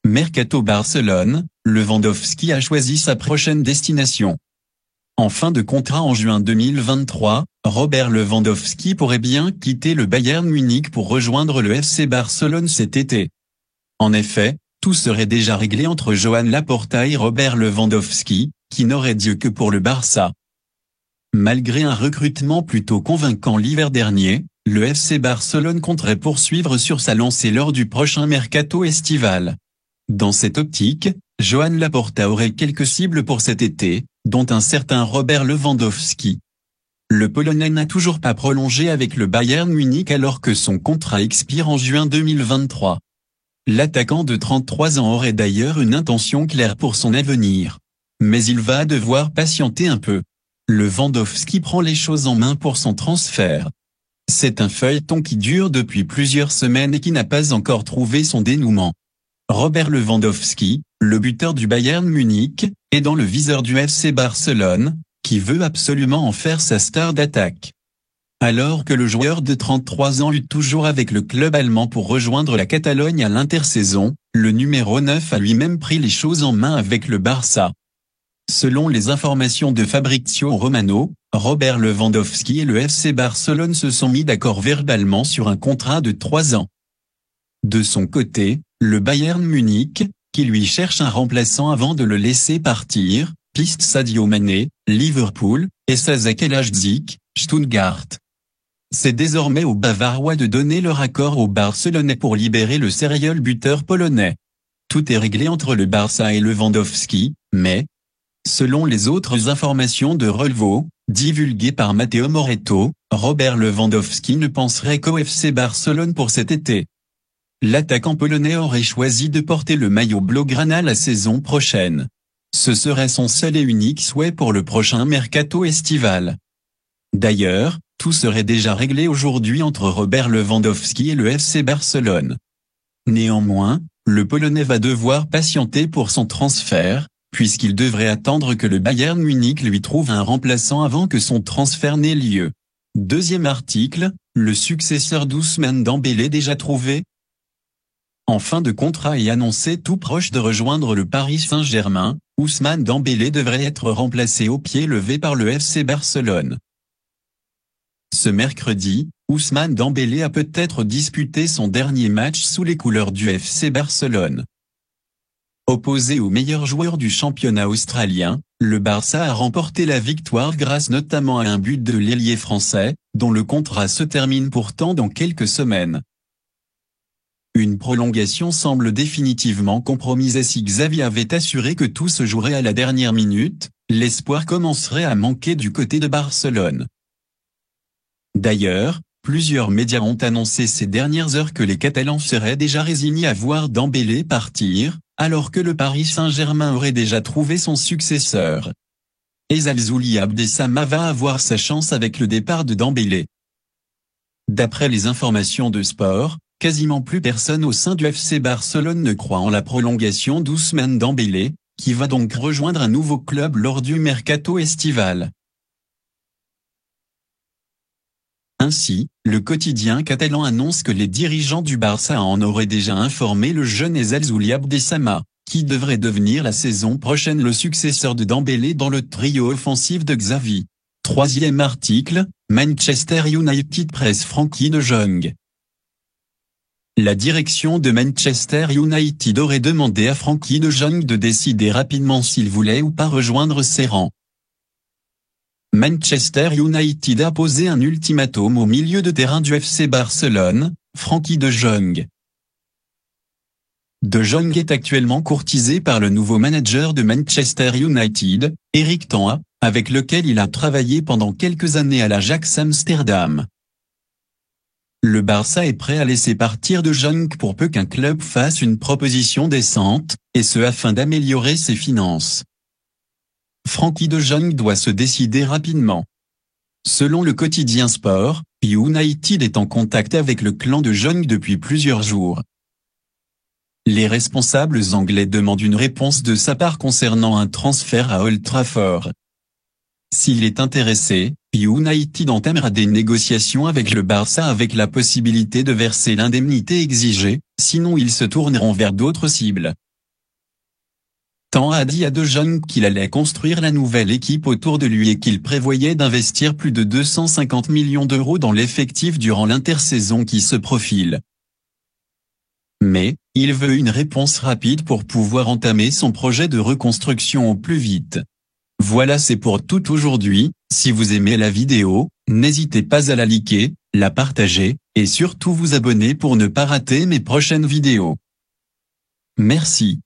Mercato Barcelone, Lewandowski a choisi sa prochaine destination. En fin de contrat en juin 2023, Robert Lewandowski pourrait bien quitter le Bayern Munich pour rejoindre le FC Barcelone cet été. En effet, tout serait déjà réglé entre Joan Laporta et Robert Lewandowski, qui n'aurait Dieu que pour le Barça. Malgré un recrutement plutôt convaincant l'hiver dernier, le FC Barcelone compterait poursuivre sur sa lancée lors du prochain mercato estival. Dans cette optique, Joan Laporta aurait quelques cibles pour cet été, dont un certain Robert Lewandowski. Le Polonais n'a toujours pas prolongé avec le Bayern Munich alors que son contrat expire en juin 2023. L'attaquant de 33 ans aurait d'ailleurs une intention claire pour son avenir. Mais il va devoir patienter un peu. Lewandowski prend les choses en main pour son transfert. C'est un feuilleton qui dure depuis plusieurs semaines et qui n'a pas encore trouvé son dénouement. Robert Lewandowski, le buteur du Bayern Munich, est dans le viseur du FC Barcelone, qui veut absolument en faire sa star d'attaque. Alors que le joueur de 33 ans lutte toujours avec le club allemand pour rejoindre la Catalogne à l'intersaison, le numéro 9 a lui-même pris les choses en main avec le Barça. Selon les informations de Fabrizio Romano, Robert Lewandowski et le FC Barcelone se sont mis d'accord verbalement sur un contrat de 3 ans. De son côté, le Bayern Munich, qui lui cherche un remplaçant avant de le laisser partir, piste Sadio Mané, Liverpool, et Sasek El-Hadzik, Stuttgart. C'est désormais aux Bavarois de donner leur accord aux Barcelonais pour libérer le sérieux buteur polonais. Tout est réglé entre le Barça et Lewandowski, mais, selon les autres informations de Relevo, divulguées par Matteo Moretto, Robert Lewandowski ne penserait qu'au FC Barcelone pour cet été. L'attaquant polonais aurait choisi de porter le maillot blaugrana la saison prochaine. Ce serait son seul et unique souhait pour le prochain mercato estival. D'ailleurs, tout serait déjà réglé aujourd'hui entre Robert Lewandowski et le FC Barcelone. Néanmoins, le Polonais va devoir patienter pour son transfert, puisqu'il devrait attendre que le Bayern Munich lui trouve un remplaçant avant que son transfert n'ait lieu. Deuxième article, le successeur d'Ousmane Dembélé déjà trouvé? En fin de contrat et annoncé tout proche de rejoindre le Paris Saint-Germain, Ousmane Dembélé devrait être remplacé au pied levé par le FC Barcelone. Ce mercredi, Ousmane Dembélé a peut-être disputé son dernier match sous les couleurs du FC Barcelone. Opposé au meilleur joueur du championnat australien, le Barça a remporté la victoire grâce notamment à un but de l'ailier français, dont le contrat se termine pourtant dans quelques semaines. Une prolongation semble définitivement compromise et si Xavi avait assuré que tout se jouerait à la dernière minute, l'espoir commencerait à manquer du côté de Barcelone. D'ailleurs, plusieurs médias ont annoncé ces dernières heures que les Catalans seraient déjà résignés à voir Dembélé partir, alors que le Paris Saint-Germain aurait déjà trouvé son successeur. Ezalzouli Abdessamah va avoir sa chance avec le départ de Dembélé. D'après les informations de Sport, quasiment plus personne au sein du FC Barcelone ne croit en la prolongation d'Ousmane Dembélé, qui va donc rejoindre un nouveau club lors du mercato estival. Ainsi, le quotidien catalan annonce que les dirigeants du Barça en auraient déjà informé le jeune Ezalzouli Abdessamah, qui devrait devenir la saison prochaine le successeur de Dembélé dans le trio offensif de Xavi. Troisième article, Manchester United presse Frenkie de Jong. La direction de Manchester United aurait demandé à Frenkie de Jong de décider rapidement s'il voulait ou pas rejoindre ses rangs. Manchester United a posé un ultimatum au milieu de terrain du FC Barcelone, Frenkie de Jong. De Jong est actuellement courtisé par le nouveau manager de Manchester United, Erik ten Hag, avec lequel il a travaillé pendant quelques années à l'Ajax Amsterdam. Le Barça est prêt à laisser partir de Jong pour peu qu'un club fasse une proposition décente, et ce afin d'améliorer ses finances. Frenkie de Jong doit se décider rapidement. Selon le quotidien Sport, United est en contact avec le clan de Jong depuis plusieurs jours. Les responsables anglais demandent une réponse de sa part concernant un transfert à Old Trafford. S'il est intéressé, United entamera des négociations avec le Barça avec la possibilité de verser l'indemnité exigée, sinon ils se tourneront vers d'autres cibles. Tant a dit à De Jong qu'il allait construire la nouvelle équipe autour de lui et qu'il prévoyait d'investir plus de 250 millions d'euros dans l'effectif durant l'intersaison qui se profile. Mais, il veut une réponse rapide pour pouvoir entamer son projet de reconstruction au plus vite. Voilà, c'est pour tout aujourd'hui. Si vous aimez la vidéo, n'hésitez pas à la liker, la partager, et surtout vous abonner pour ne pas rater mes prochaines vidéos. Merci.